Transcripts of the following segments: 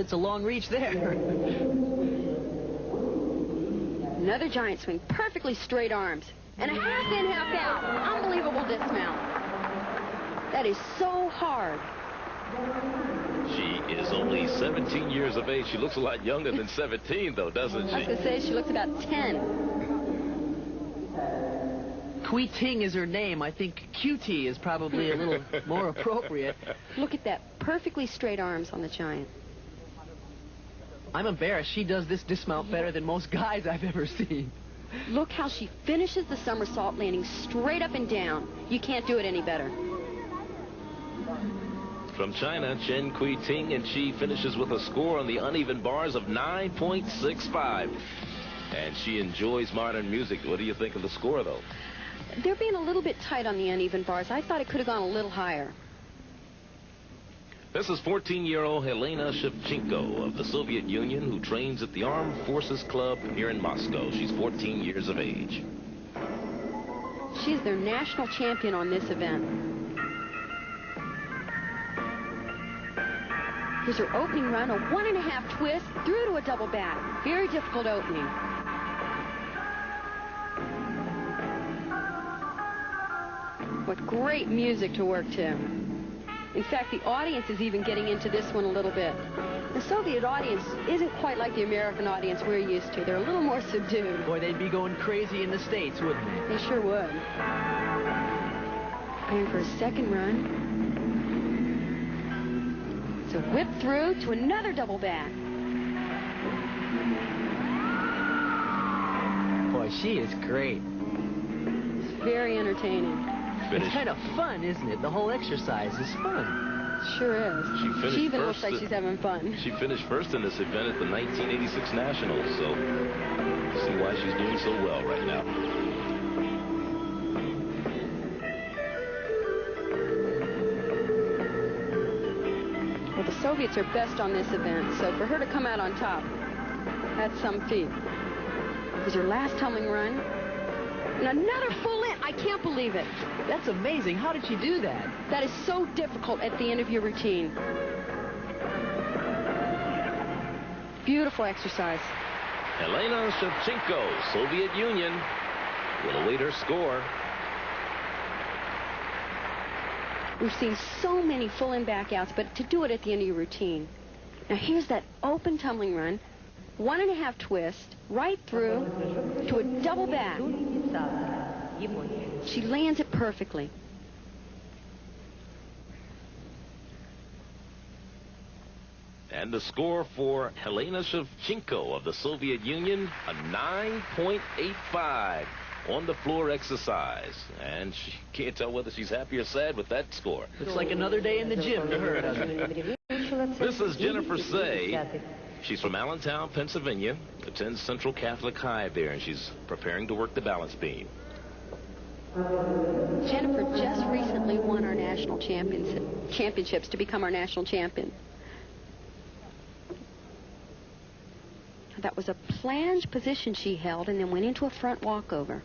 it's a long reach there. Another giant swing, perfectly straight arms. And a half in, half out. Unbelievable dismount. That is so hard. She is only 17 years of age. She looks a lot younger than 17, though, doesn't she? I was going to say she looks about 10. Kui Ting is her name. I think QT is probably a little more appropriate. Look at that. Perfectly straight arms on the giant. I'm embarrassed. She does this dismount better than most guys I've ever seen. Look how she finishes the somersault landing straight up and down. You can't do it any better. From China, Chen Kui Ting, and she finishes with a score on the uneven bars of 9.65. And she enjoys modern music. What do you think of the score, though? They're being a little bit tight on the uneven bars. I thought it could have gone a little higher. This is 14-year-old Yelena Shevchenko of the Soviet Union, who trains at the Armed Forces Club here in Moscow. She's 14 years of age. She's their national champion on this event. Here's her opening run, a 1.5 twist, through to a double back. Very difficult opening. What great music to work to. In fact, the audience is even getting into this one a little bit. The Soviet audience isn't quite like the American audience we're used to. They're a little more subdued. Boy, they'd be going crazy in the States, wouldn't they? They sure would. Preparing for a second run. So whip through to another double back. Boy, she is great. It's very entertaining. It's kind of fun, isn't it? The whole exercise is fun. Sure is. She even looks like she's having fun. She finished first in this event at the 1986 Nationals, so see why she's doing so well right now. Well, the Soviets are best on this event, so for her to come out on top, that's some feat. Here's her last tumbling run. And another full in. I can't believe it. That's amazing. How did she do that? That is so difficult at the end of your routine. Beautiful exercise. Yelena Shevchenko, Soviet Union, will await her score. We've seen so many full in back outs, but to do it at the end of your routine. Now here's that open tumbling run. 1.5 twist, right through to a double back. She lands it perfectly. And the score for Yelena Shevchenko of the Soviet Union, a 9.85 on the floor exercise. And she can't tell whether she's happy or sad with that score. It's like another day in the gym to her, doesn't it? This is Jennifer Say. She's from Allentown, Pennsylvania, attends Central Catholic High there, and she's preparing to work the balance beam. Jennifer just recently won our national championships to become our national champion. That was a plunge position she held and then went into a front walkover.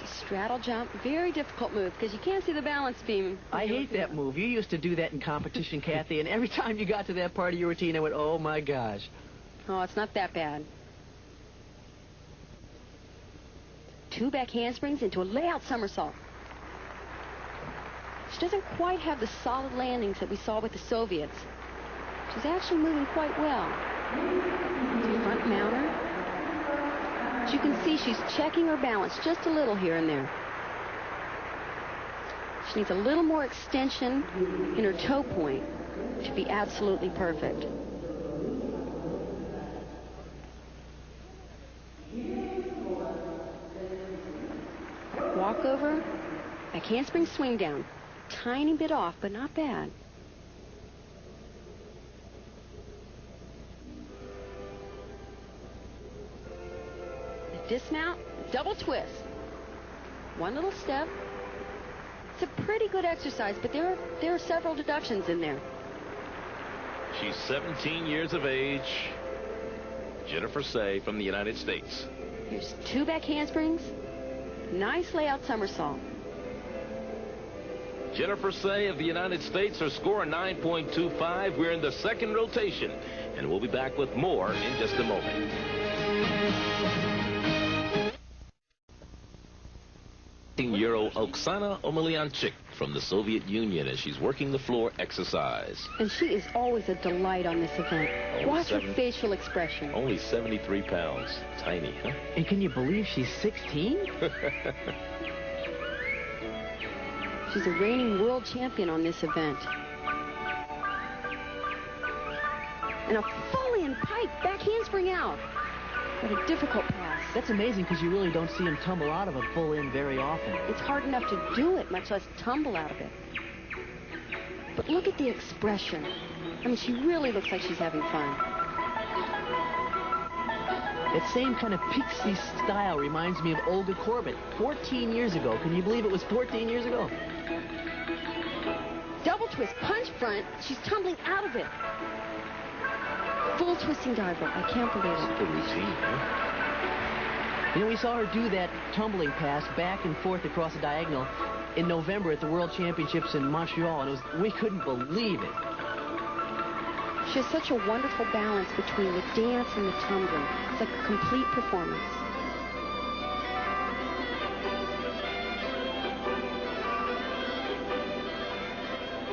Straddle jump, very difficult move because you can't see the balance beam. I hate that move. You used to do that in competition, Kathy, and every time you got to that part of your routine, I went, oh my gosh. Oh, it's not that bad. 2 back handsprings into a layout somersault. She doesn't quite have the solid landings that we saw with the Soviets. She's actually moving quite well. Front mounter. As you can see, she's checking her balance just a little here and there. She needs a little more extension in her toe point to be absolutely perfect. Walkover, back handspring swing down. Tiny bit off, but not bad. Dismount, double twist. One little step. It's a pretty good exercise, but there are several deductions in there. She's 17 years of age. Jennifer Say from the United States. Here's 2 back handsprings, Nice layout somersault. Jennifer Say of the United States, her score 9.25. We're in the second rotation, and we'll be back with more in just a moment. Euro Oksana Omelianchik from the Soviet Union as she's working the floor exercise. And she is always a delight on this event. Watch her facial expression. Only 73 pounds. Tiny, huh? And can you believe she's 16? She's a reigning world champion on this event. And a full-in pike, back handspring out. What a difficult pass. That's amazing because you really don't see him tumble out of a full in very often. It's hard enough to do it, much less tumble out of it. But look at the expression. I mean, she really looks like she's having fun. That same kind of pixie style reminds me of Olga Korbut 14 years ago. Can you believe it was 14 years ago? Double twist, punch front. She's tumbling out of it. Full twisting dive rope. I can't believe it. Super routine, huh? You know, we saw her do that tumbling pass back and forth across the diagonal in November at the World Championships in Montreal, and we couldn't believe it. She has such a wonderful balance between the dance and the tumbling. It's like a complete performance.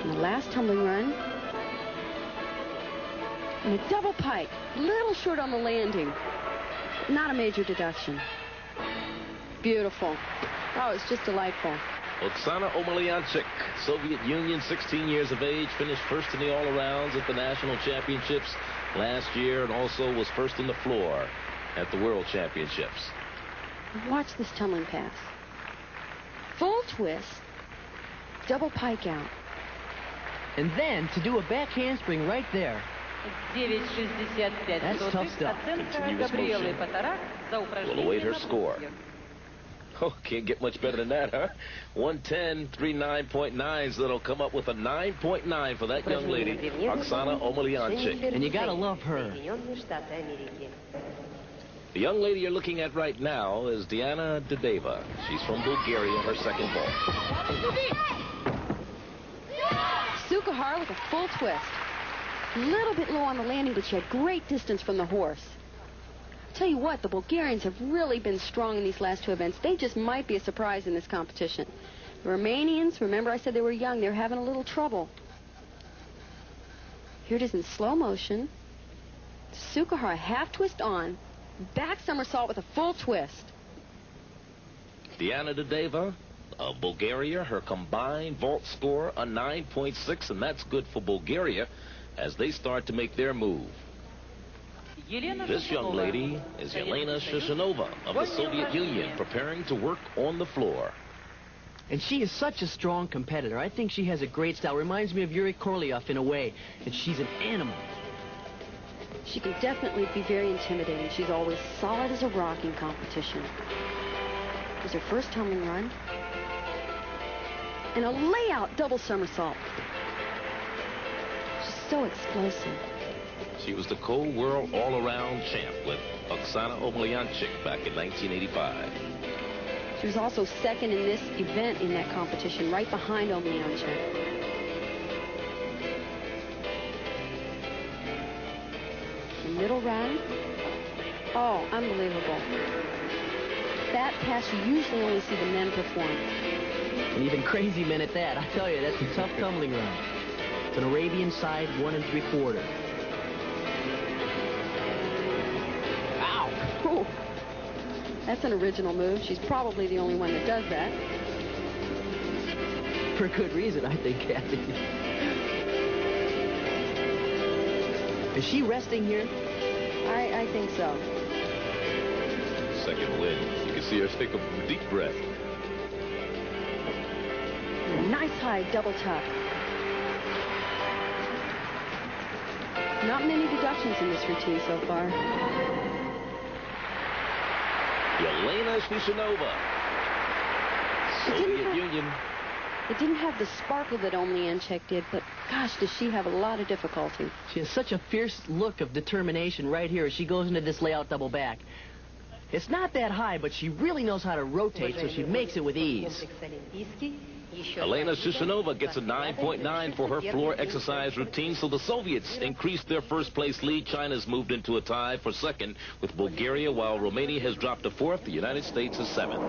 And the last tumbling run. And a double pike. Little short on the landing. Not a major deduction. Beautiful. Oh, it's just delightful. Oksana Omelianchik, Soviet Union, 16 years of age, finished first in the all-arounds at the National Championships last year, and also was first on the floor at the World Championships. Watch this tumbling pass. Full twist, double pike out. And then to do a back handspring right there. That's tough stuff. Continuous motion. We'll await her score. Oh, can't get much better than that, huh? 110.39.9, so that'll come up with a 9.9 for that young lady, Oksana Omelianchik. And you gotta love her. The young lady you're looking at right now is Yelena Doudeva. She's from Bulgaria, her second ball. Shushunova with a full twist. A little bit low on the landing, but she had great distance from the horse. I'll tell you what, the Bulgarians have really been strong in these last two events. They just might be a surprise in this competition. The Romanians, remember I said they were young, they're having a little trouble. Here it is in slow motion. Shushunova half twist on, back somersault with a full twist. Yelena Doudeva of Bulgaria, her combined vault score a 9.6, and that's good for Bulgaria as they start to make their move. This young lady is Yelena Shushunova of the Soviet Union, preparing to work on the floor. And she is such a strong competitor. I think she has a great style. Reminds me of Yuri Korleov in a way. And she's an animal. She can definitely be very intimidating. She's always solid as a rock in competition. Here's her first tumbling run. And a layout double somersault. She's so explosive. She was the co-world all-around champ with Oksana Omelianchik back in 1985. She was also second in this event in that competition, right behind Omelianchik. The middle run. Oh, unbelievable. That pass you usually only see the men perform. And even crazy men at that. I tell you, that's a tough tumbling run. It's an Arabian side 1 3/4. Ow! Ooh. That's an original move. She's probably the only one that does that. For good reason, I think, Kathy. Is she resting here? I think so. Second win. You can see her take a deep breath. Nice high double tuck. Not many deductions in this routine so far. Yelena Shushunova, Soviet Union. It didn't have the sparkle that Omelianchik did, but gosh, does she have a lot of difficulty. She has such a fierce look of determination right here as she goes into this layout double back. It's not that high, but she really knows how to rotate, so she makes it with ease. Yelena Shushunova gets a 9.9 for her floor exercise routine, so the Soviets increased their first-place lead. China's moved into a tie for second with Bulgaria, while Romania has dropped to fourth. The United States is seventh.